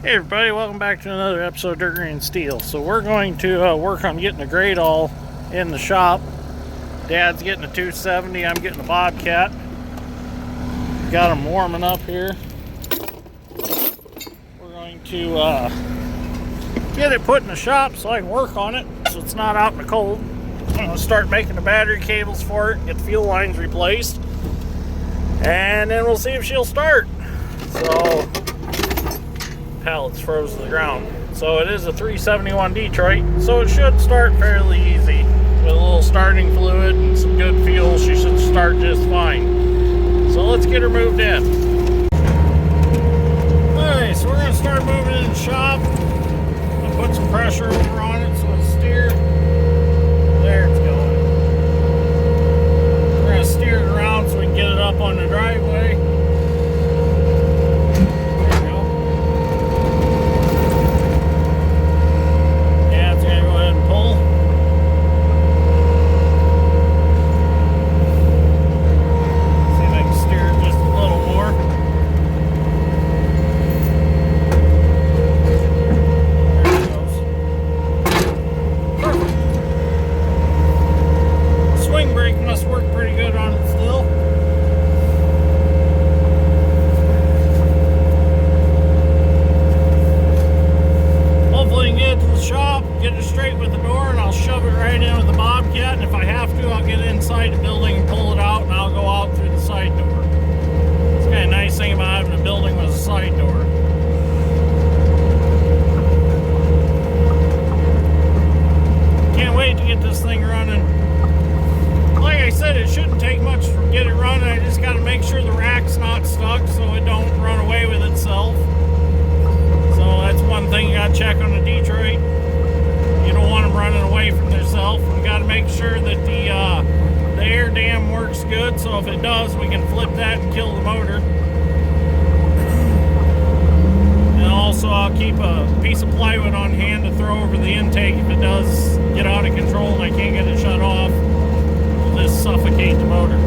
Hey everybody, welcome back to another episode of Dirt Green Steel. So we're going to work on getting a Gradall in the shop. Dad's getting a 270, I'm getting a Bobcat. Got them warming up here. We're going to get it put in the shop so I can work on it so it's not out in the cold. I'm going to start making the battery cables for it, get the fuel lines replaced, and then we'll see if she'll start. So pallets froze to the ground. So it is a 371 Detroit, so it should start fairly easy. With a little starting fluid and some good fuel, she should start just fine. So let's get her moved in. Alright, so we're going to start moving in the shop. I'll put some pressure over on it so it'll steer. There it's going. We're going to steer it around so we can get it up on the driveway. Check on the Detroit. You don't want them running away from themselves. We got to make sure that the air dam works good, so if it does, we can flip that and kill the motor. And also I'll keep a piece of plywood on hand to throw over the intake if it does get out of control and I can't get it shut off. We'll just suffocate the motor.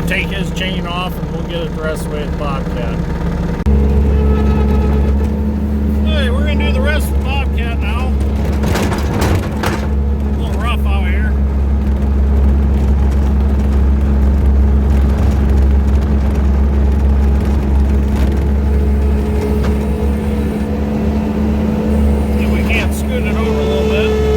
Take his chain off and we'll get it the rest of the way with the Bobcat. Alright, we're going to do the rest of the Bobcat now. A little rough out here. If we can't scoot it over a little bit.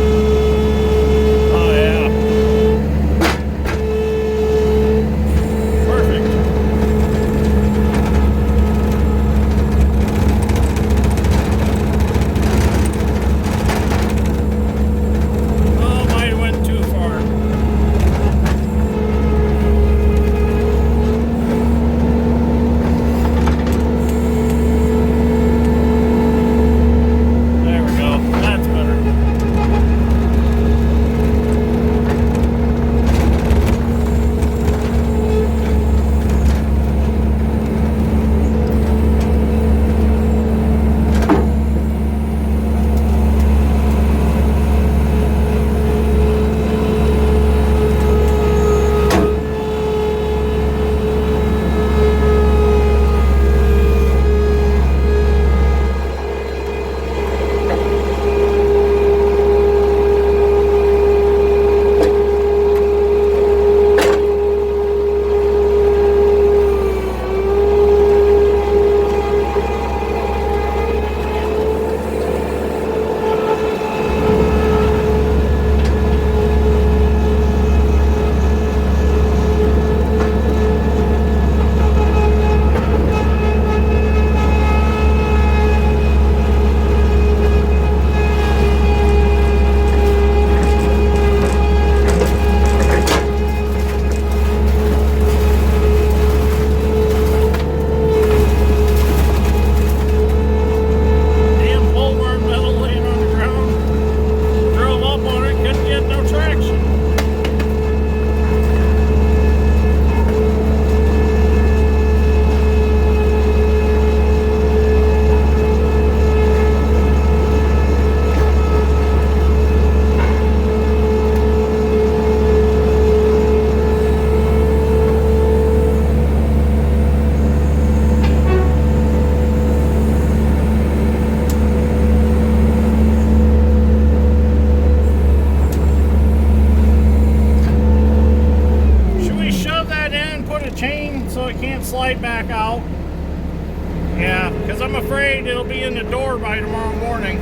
because I'm afraid it'll be in the door by tomorrow morning.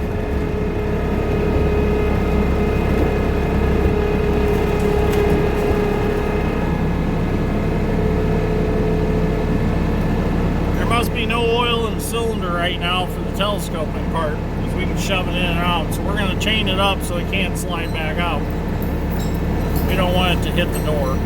There must be no oil in the cylinder right now for the telescoping part, because we can shove it in and out. So we're going to chain it up so it can't slide back out. We don't want it to hit the door.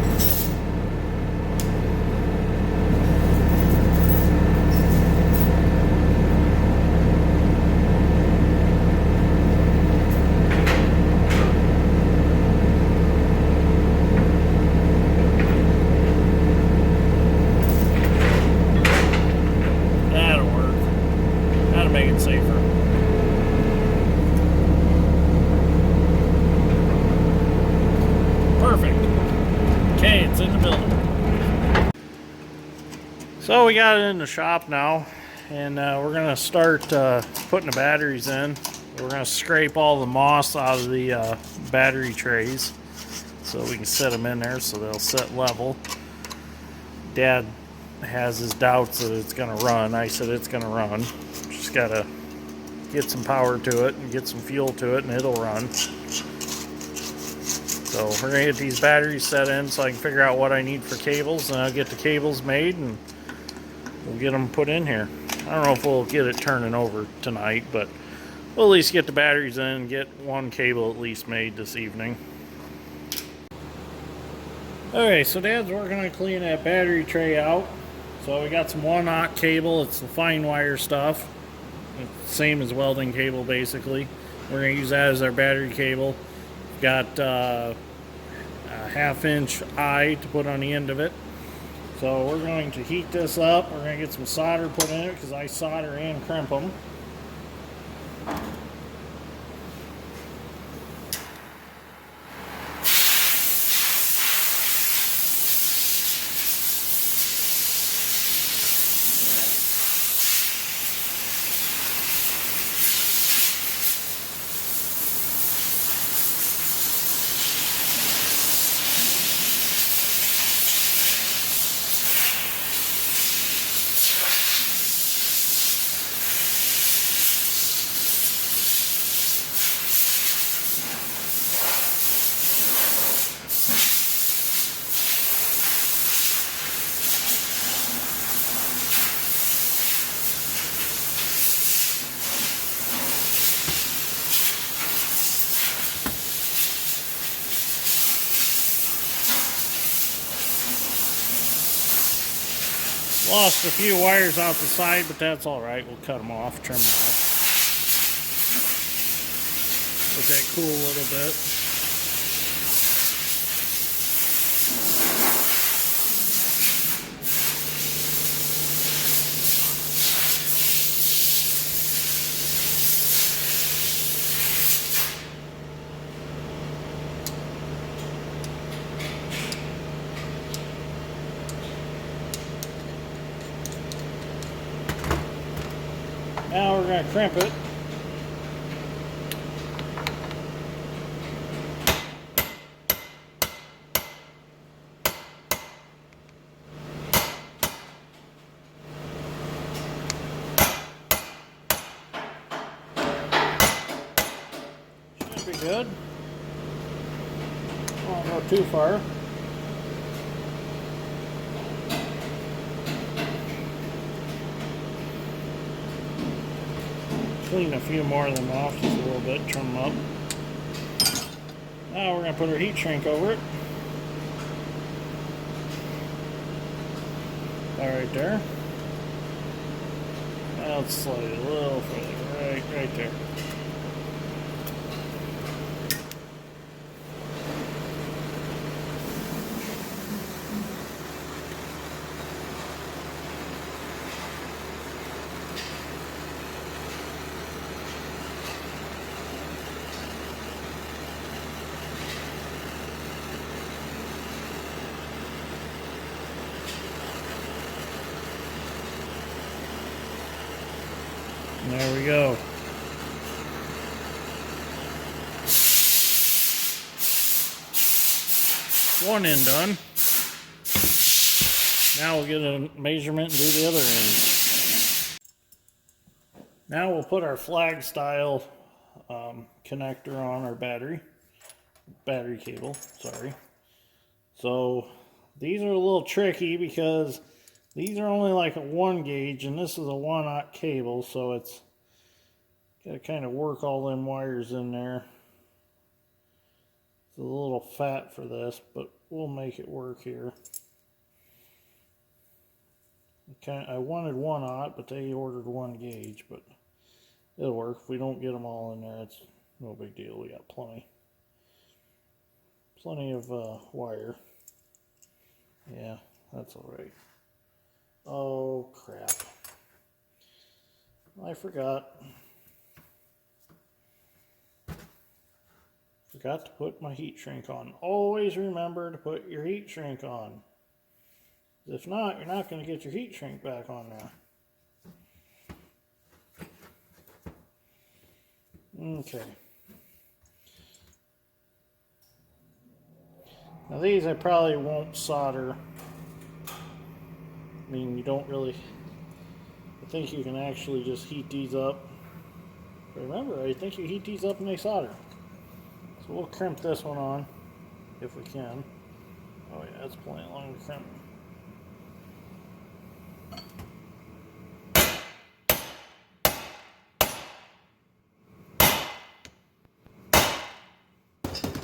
That'll work. That'll make it safer. Perfect. Okay, it's in the building. So we got it in the shop now, and we're going to start putting the batteries in. We're going to scrape all the moss out of the battery trays so we can set them in there so they'll set level. Dad has his doubts that it's going to run. I said it's going to run. Just got to get some power to it and get some fuel to it, and it'll run. So we're going to get these batteries set in so I can figure out what I need for cables, and I'll get the cables made and we'll get them put in here. I don't know if we'll get it turning over tonight, but we'll at least get the batteries in and get one cable at least made this evening. Okay, so Dad's working on cleaning that battery tray out. So we got some 1/0 cable. It's the fine wire stuff. It's the same as welding cable basically. We're going to use that as our battery cable. Got a 1/2-inch eye to put on the end of it. So we're going to heat this up. We're going to get some solder put in it because I solder and crimp them. Lost a few wires out the side, but that's all right. We'll cut them off, trim them off. Let that cool a little bit. Now we're going to crimp it. Should be good. Won't go too far. Clean a few more of them off just a little bit, trim them up. Now we're going to put our heat shrink over it. All right there. Now let's slide it a little further, right there. And there we go. One end done. Now we'll get a measurement and do the other end. Now we'll put our flag style connector on our battery cable, sorry. So these are a little tricky because these are only like a 1 gauge and this is a 1/0 cable, so it's got to kind of work all them wires in there. It's a little fat for this, but we'll make it work here. I wanted 1/0, but they ordered 1 gauge, but it'll work. If we don't get them all in there, it's no big deal. We got plenty of wire. Yeah, that's all right. Oh crap, I forgot to put my heat shrink on. Always remember to put your heat shrink on. If not, you're not going to get your heat shrink back on there. Okay. Now these I probably won't solder. I mean, you don't really... I think you can actually just heat these up. Remember, I think you heat these up and they solder. So we'll crimp this one on, if we can. Oh yeah, that's plenty long to crimp.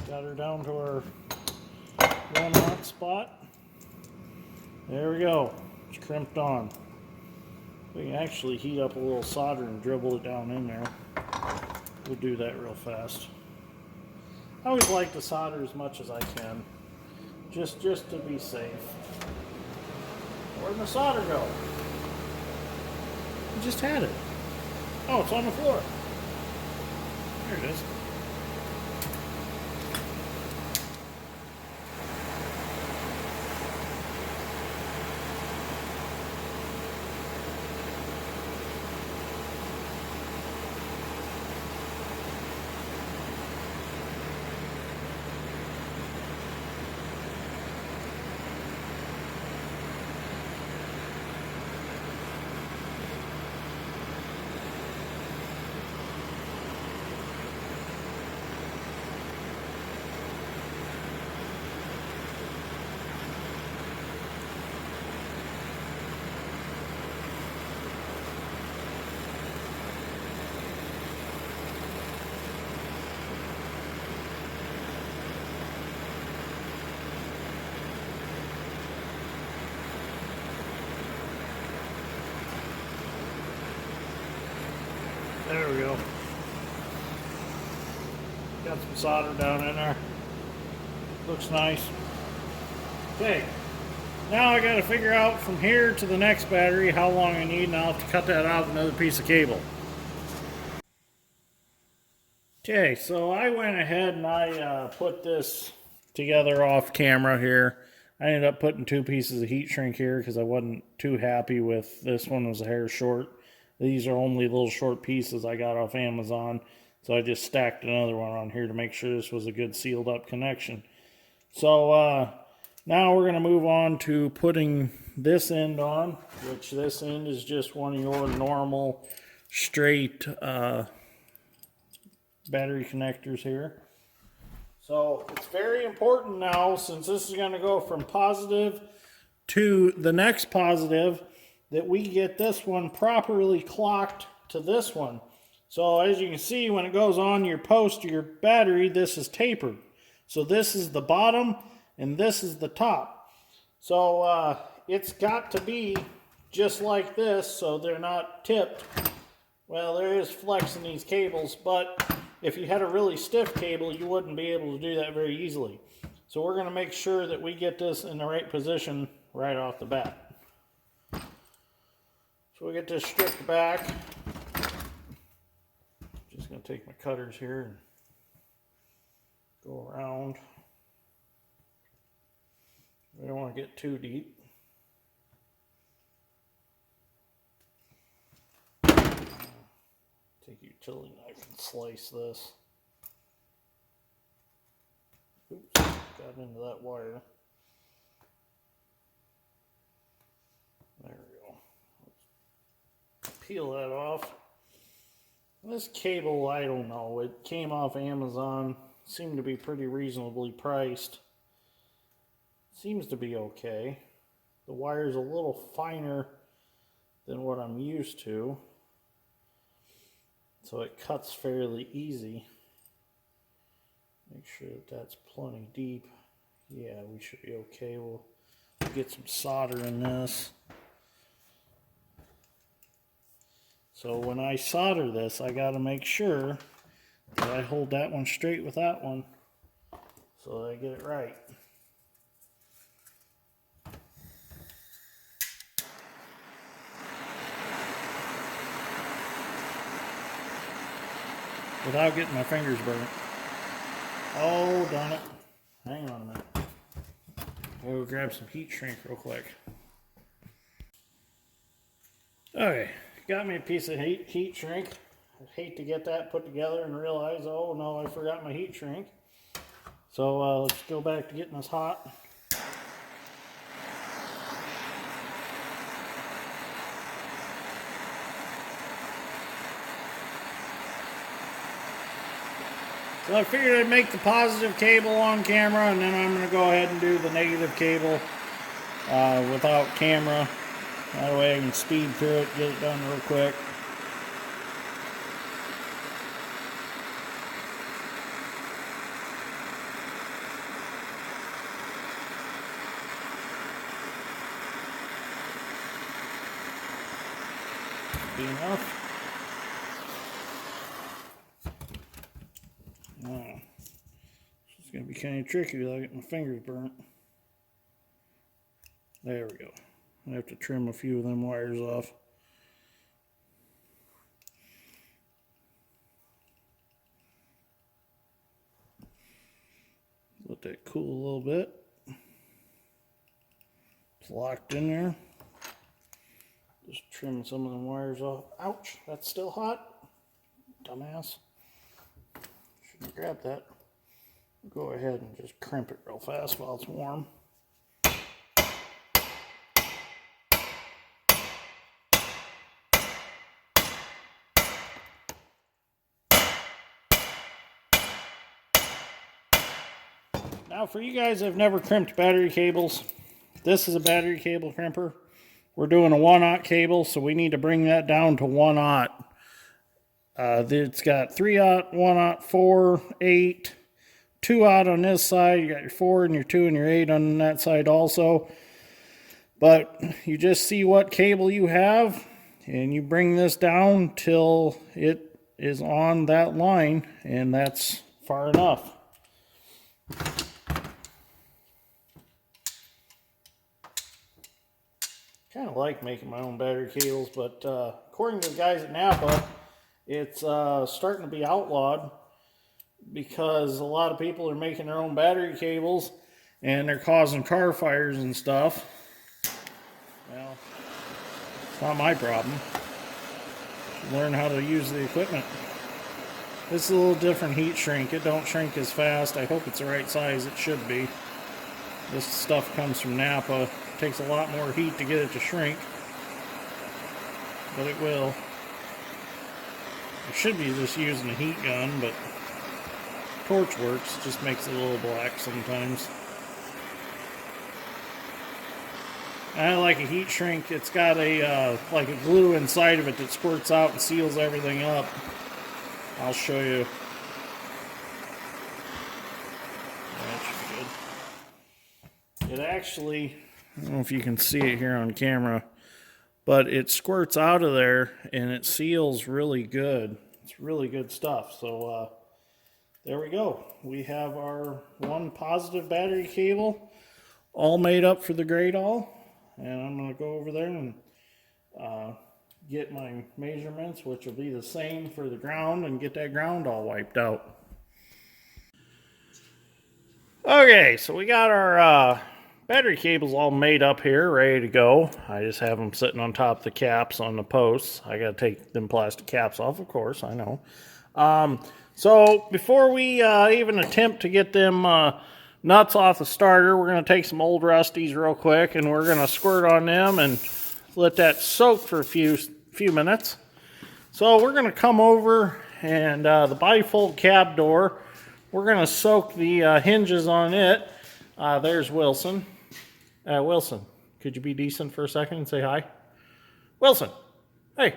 Got her down to our 1/0 spot. There we go. It's crimped on. We can actually heat up a little solder and dribble it down in there. We'll do that real fast. I always like to solder as much as I can, just to be safe. Where'd my solder go? I just had it. Oh, it's on the floor. There it is. There we go. Got some solder down in there. Looks nice. Okay. Now I got to figure out from here to the next battery how long I need, and I'll have to cut that out with another piece of cable. Okay, so I went ahead and I put this together off camera here. I ended up putting 2 pieces of heat shrink here because I wasn't too happy with this one. Was a hair short. These are only little short pieces I got off Amazon. So I just stacked another one on here to make sure this was a good sealed up connection. So now we're going to move on to putting this end on, which this end is just one of your normal straight battery connectors here. So it's very important now, since this is going to go from positive to the next positive, that we get this one properly clocked to this one. So as you can see, when it goes on your post, your battery, this is tapered. So this is the bottom and this is the top. So it's got to be just like this so they're not tipped. Well, there is flex in these cables, but if you had a really stiff cable, you wouldn't be able to do that very easily. So we're going to make sure that we get this in the right position right off the bat. So we get this stripped back. Just going to take my cutters here and go around. We don't want to get too deep. Take a utility knife and slice this. Oops, got into that wire. There we go. Let's peel that off. This cable, I don't know. It came off Amazon. Seemed to be pretty reasonably priced. Seems to be okay. The wire's a little finer than what I'm used to, so it cuts fairly easy. Make sure that that's plenty deep. Yeah, we should be okay. We'll get some solder in this. So when I solder this, I got to make sure that I hold that one straight with that one so that I get it right. Without getting my fingers burnt. Oh, darn it. Hang on a minute. We'll grab some heat shrink real quick. Okay, got me a piece of heat shrink. I hate to get that put together and realize, oh no, I forgot my heat shrink. So let's go back to getting this hot. So I figured I'd make the positive cable on camera, and then I'm going to go ahead and do the negative cable without camera. That way I can speed through it, get it done real quick. Be enough. It's going to be kind of tricky without getting my fingers burnt. There we go. I have to trim a few of them wires off. Let that cool a little bit. It's locked in there. Just trim some of them wires off. Ouch, that's still hot. Dumbass. Shouldn't have grabbed that. Go ahead and just crimp it real fast while it's warm. Now for you guys that have never crimped battery cables, this is a battery cable crimper. We're doing a 1/0 cable, so we need to bring that down to 1/0. It's got 3/0, 1/0, 4, 8, 2/0 on this side. You got your 4 and your 2 and your 8 on that side also. But you just see what cable you have, and you bring this down till it is on that line, and that's far enough. Kind of like making my own battery cables, but according to the guys at Napa, it's starting to be outlawed because a lot of people are making their own battery cables and they're causing car fires and stuff. Well, it's not my problem. Learn how to use the equipment. This is a little different heat shrink. It don't shrink as fast. I hope it's the right size. It should be. This stuff comes from Napa. It takes a lot more heat to get it to shrink, but it will. I should be just using a heat gun, but torch works. Just makes it a little black sometimes. I like a heat shrink. It's got a like a glue inside of it that squirts out and seals everything up. I'll show you. That should be good. It actually, I don't know if you can see it here on camera, but it squirts out of there and it seals really good. It's really good stuff. So there we go. We have our one positive battery cable all made up for the Gradall. And I'm going to go over there and get my measurements, which will be the same for the ground, and get that ground all wiped out. Okay, so we got our battery cables all made up here, ready to go. I just have them sitting on top of the caps on the posts. I got to take them plastic caps off, of course, I know. So before we even attempt to get them nuts off the starter, we're going to take some old Rusties real quick, and we're going to squirt on them and let that soak for a few minutes. So we're going to come over and the bifold cab door, we're going to soak the hinges on it. There's Wilson. Wilson, could you be decent for a second and say hi? Wilson, hey.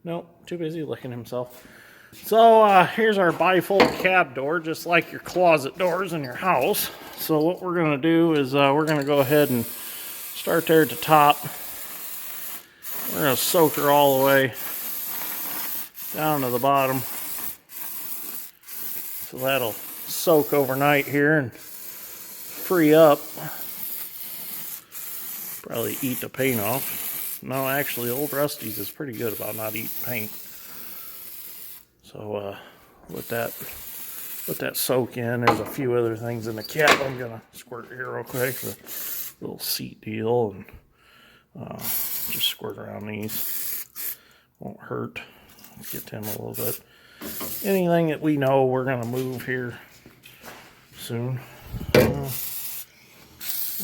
No, too busy licking himself. So here's our bifold cab door, just like your closet doors in your house. So what we're going to do is we're going to go ahead and start there at the top. We're going to soak her all the way down to the bottom. So that'll soak overnight here and free up. Probably eat the paint off. No, actually, Old Rusty's is pretty good about not eating paint. So let that soak in. There's a few other things in the cab I'm gonna squirt here real quick. The little seat deal, and just squirt around these. Won't hurt. Let's get them a little bit. Anything that we know we're gonna move here soon.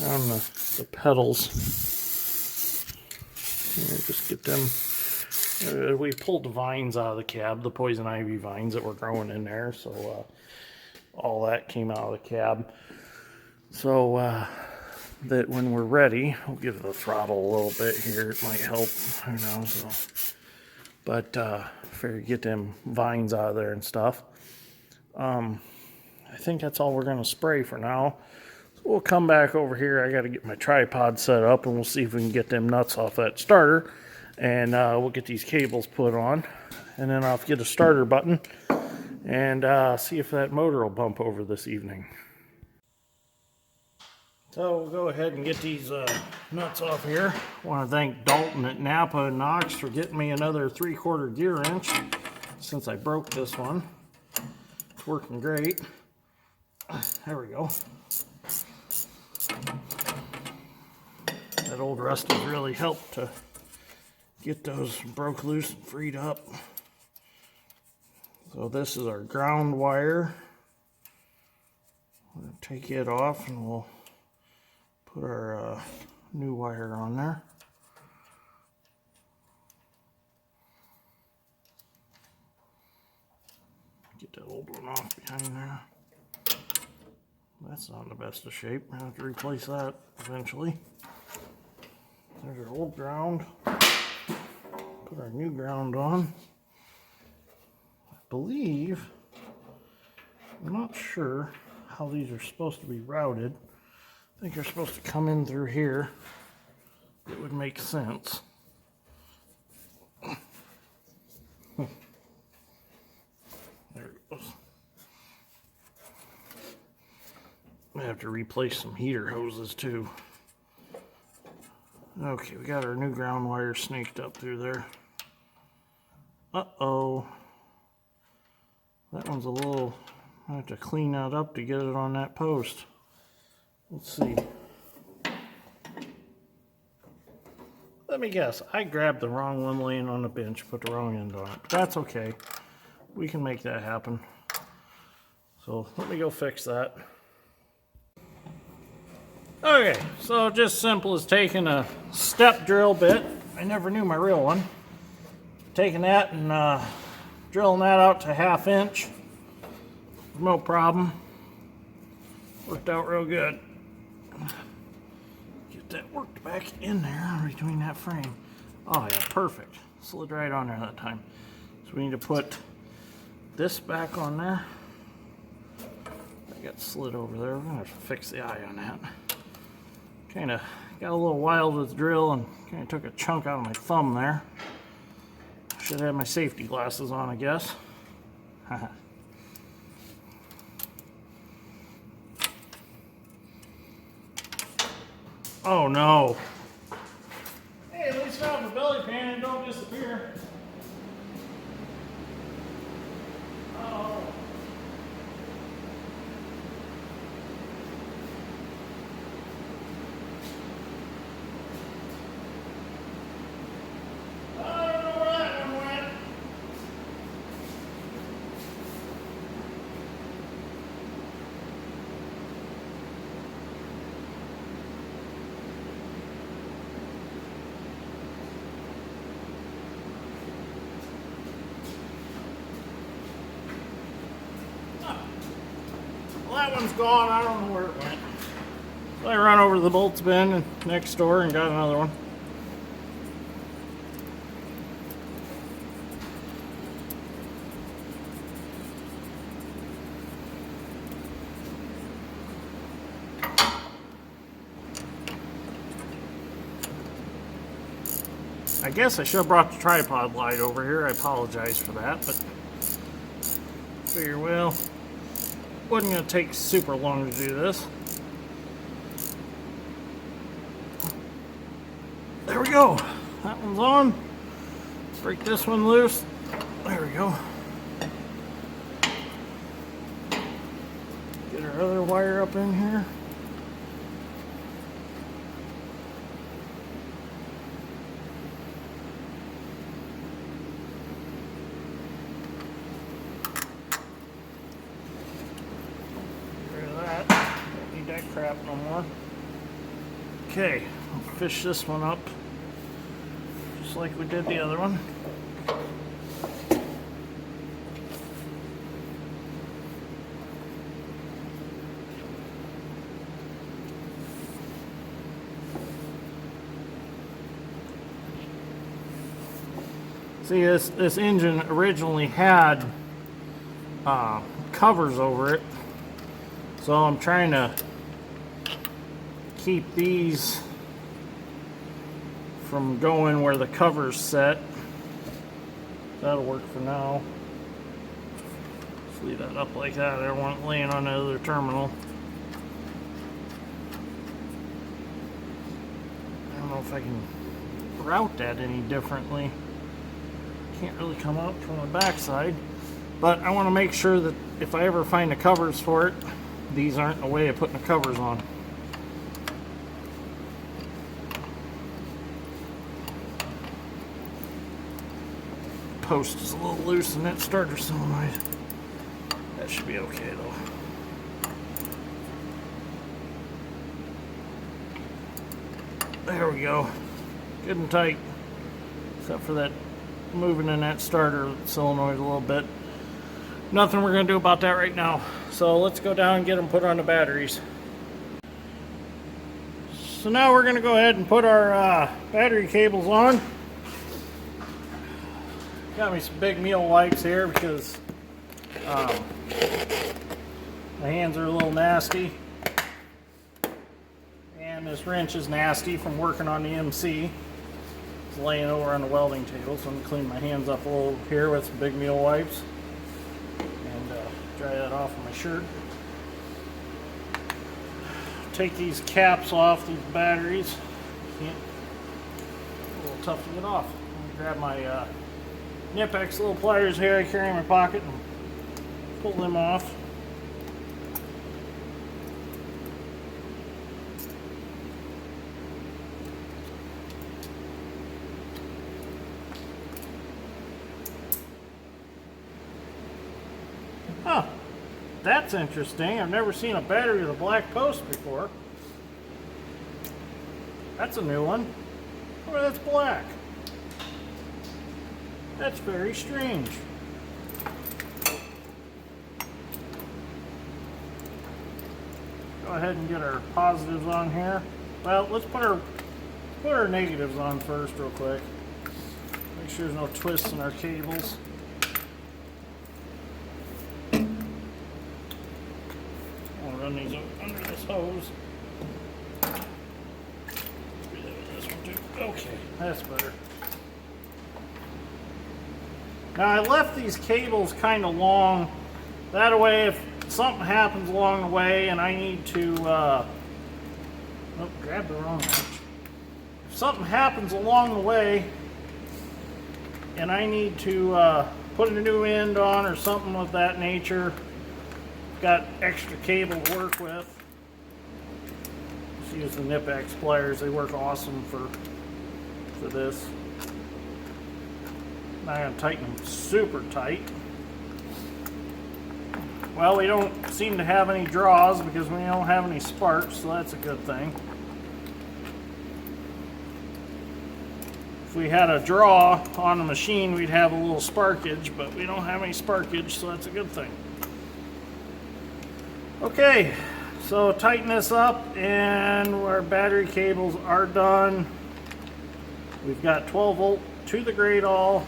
On the pedals. Here, just get them. We pulled the vines out of the cab, the poison ivy vines that were growing in there, so all that came out of the cab. So that when we're ready, we'll give the throttle a little bit here. It might help, who knows. So. But figure get them vines out of there and stuff. I think that's all we're going to spray for now. So we'll come back over here. I got to get my tripod set up, and we'll see if we can get them nuts off that starter. And we'll get these cables put on, and then I'll get a starter button and see if that motor will bump over this evening. So we'll go ahead and get these nuts off here. I want to thank Dalton at Napa and Knox for getting me another 3/4 gear wrench since I broke this one. It's working great. There we go. That Old Rusty's really helped to get those broke loose and freed up. So this is our ground wire. We'll take it off and we'll put our new wire on there. Get that old one off behind there. That's not in the best of shape. We're going to have to replace that eventually. There's our old ground. Put our new ground on. I believe, I'm not sure how these are supposed to be routed. I think they're supposed to come in through here. It would make sense. There it goes. I have to replace some heater hoses too. Okay, we got our new ground wire snaked up through there. Uh-oh. That one's a little, I have to clean that up to get it on that post. Let's see. Let me guess, I grabbed the wrong one laying on the bench, put the wrong end on it. But that's okay. We can make that happen. So let me go fix that. Okay, so just simple as taking a step drill bit. I never knew my real one. Taking that and drilling that out to 1/2 inch. No problem. Worked out real good. Get that worked back in there between that frame. Oh yeah, perfect. Slid right on there that time. So we need to put this back on there. I got slid over there. We're gonna have to fix the eye on that. Kind of got a little wild with the drill and kind of took a chunk out of my thumb there. Should have my safety glasses on, I guess. Oh no. Hey, at least have the belly pan and don't disappear. Uh-oh. Well, that one's gone. I don't know where it went. So I run over to the bolts bin next door and got another one. I guess I should have brought the tripod light over here. I apologize for that, but figure, well, wasn't going to take super long to do this. There we go. That one's on. Let's break this one loose. There we go. Get our other wire up in here. That crap no more. Okay, I'll fish this one up just like we did the other one. See, this engine originally had covers over it, so I'm trying to keep these from going where the cover's set. That'll work for now. Just leave that up like that. I don't want it laying on the other terminal. I don't know if I can route that any differently. Can't really come out from the backside, but I want to make sure that if I ever find the covers for it, these aren't in the way of putting the covers on. Post is a little loose in that starter solenoid. That should be okay though. There we go. Good and tight. Except for that moving in that starter solenoid a little bit. Nothing we're going to do about that right now. So let's go down and get them put on the batteries. So now we're going to go ahead and put our battery cables on. Got me some big meal wipes here because my hands are a little nasty. And this wrench is nasty from working on the MC. It's laying over on the welding table, so I'm going to clean my hands up a little here with some big meal wipes. And dry that off of my shirt. Take these caps off these batteries. Can't, a little tough to get off. I'm going to grab my Nipex little pliers here I carry in my pocket and pull them off. Huh, that's interesting. I've never seen a battery with a black post before. That's a new one. Oh, that's black. That's very strange. Go ahead and get our positives on here. Well, let's put our negatives on first real quick. Make sure there's no twists in our cables. I'll run these under this hose. This one too. Okay, that's better. Now I left these cables kind of long, that way if something happens along the way and I need to, oh, grab the wrong wrench. If something happens along the way and I need to put a new end on or something of that nature, got extra cable to work with. Just use the Nipex pliers, they work awesome for this. Now I'm going to tighten them super tight. Well, we don't seem to have any draws because we don't have any sparks, so that's a good thing. If we had a draw on the machine, we'd have a little sparkage, but we don't have any sparkage, so that's a good thing. Okay, so tighten this up and our battery cables are done. We've got 12 volt to the Gradall.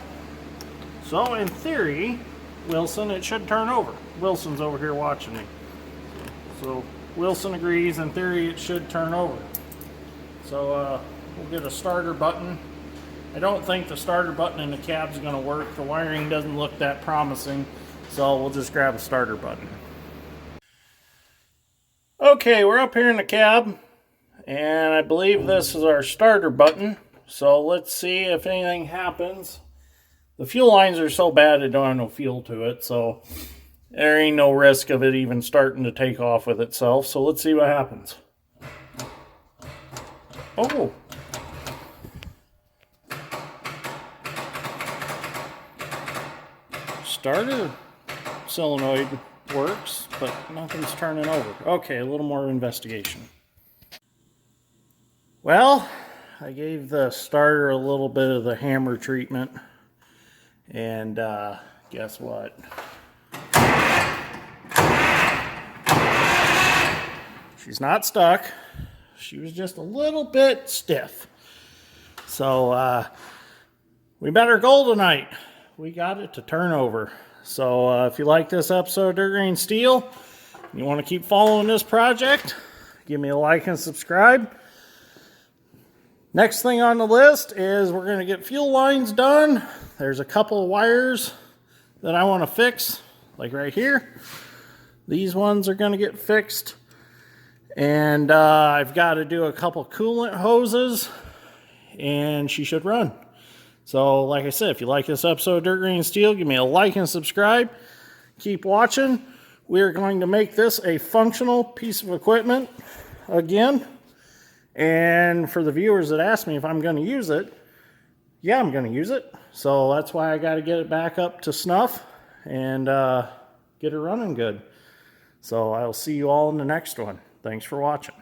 So in theory, Wilson, it should turn over. Wilson's over here watching me. So Wilson agrees, in theory it should turn over. So we'll get a starter button. I don't think the starter button in the cab's gonna work. The wiring doesn't look that promising. So we'll just grab a starter button. Okay, we're up here in the cab, and I believe this is our starter button. So let's see if anything happens. The fuel lines are so bad it don't have no fuel to it, so there ain't no risk of it even starting to take off with itself. So let's see what happens. Oh! Starter solenoid works, but nothing's turning over. Okay, a little more investigation. Well, I gave the starter a little bit of the hammer treatment, and guess what? She's not stuck. She was just a little bit stiff. So we met our goal tonight. We got it to turn over. So if you like this episode of Dirt Grain Steel, and you want to keep following this project, give me a like and subscribe. Next thing on the list is we're going to get fuel lines done. There's a couple of wires that I want to fix, like right here. These ones are going to get fixed. And I've got to do a couple coolant hoses, and she should run. So, like I said, if you like this episode of Dirt Grain Steel, give me a like and subscribe. Keep watching. We're going to make this a functional piece of equipment again. And for the viewers that ask me if I'm going to use it, yeah, I'm going to use it. So that's why I got to get it back up to snuff and get it running good. So I'll see you all in the next one. Thanks for watching.